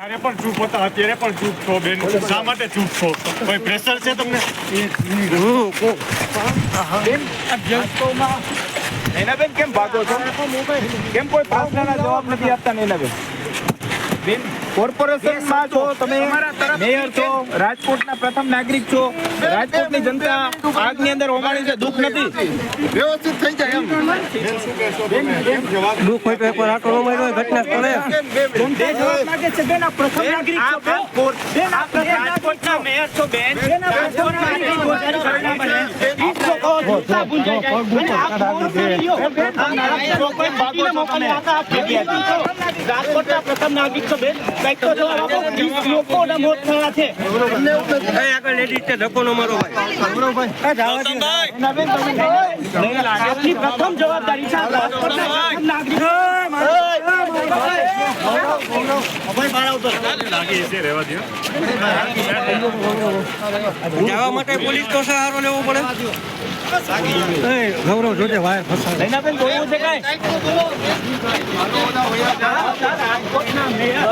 ત્યારે પણ ચૂપ હતા, અત્યારે પણ ચૂપ છો બેન. શા માટે ચૂપ છો? કોઈ પ્રેશર છે તમને? નૈનાબેન કેમ ભાગો છો? કેમ કોઈ પ્રશ્નના જવાબ નથી આપતા? નૈનાબેન બેન, કોર્પોરેશનમાં છો તમે, મેયર છો, રાજકોટના પ્રથમ નાગરિક છો. રાજકોટની જનતા આગની અંદર હોમાણી છે, દુઃખ નથી. વ્યવસ્થિત થઈ જાય એમ. દુઃખ હોય તો એકવાર આટો ન માર્યો હોય ઘટના સ્થળે. રાજકોટના મેયર છો બેન. રાજકોટના પ્રથમ નાગરિક છો બેન, કંઈક તો જવાબ આપો. લોકોના મોત થયા છે. આગળ લેડીઝ છે, ધક્કો નો મારો ભાઈ. આપની પ્રથમ જવાબદારી છે. રાજકોટના પ્રથમ નાગરિક જવા માટે પોલીસ તો સહારો લેવો પડે. ગૌરવ જોજે વાયર ફસાય. નૈનાબેન બોલવું છે કાંઈ? રાજકોટના મેયર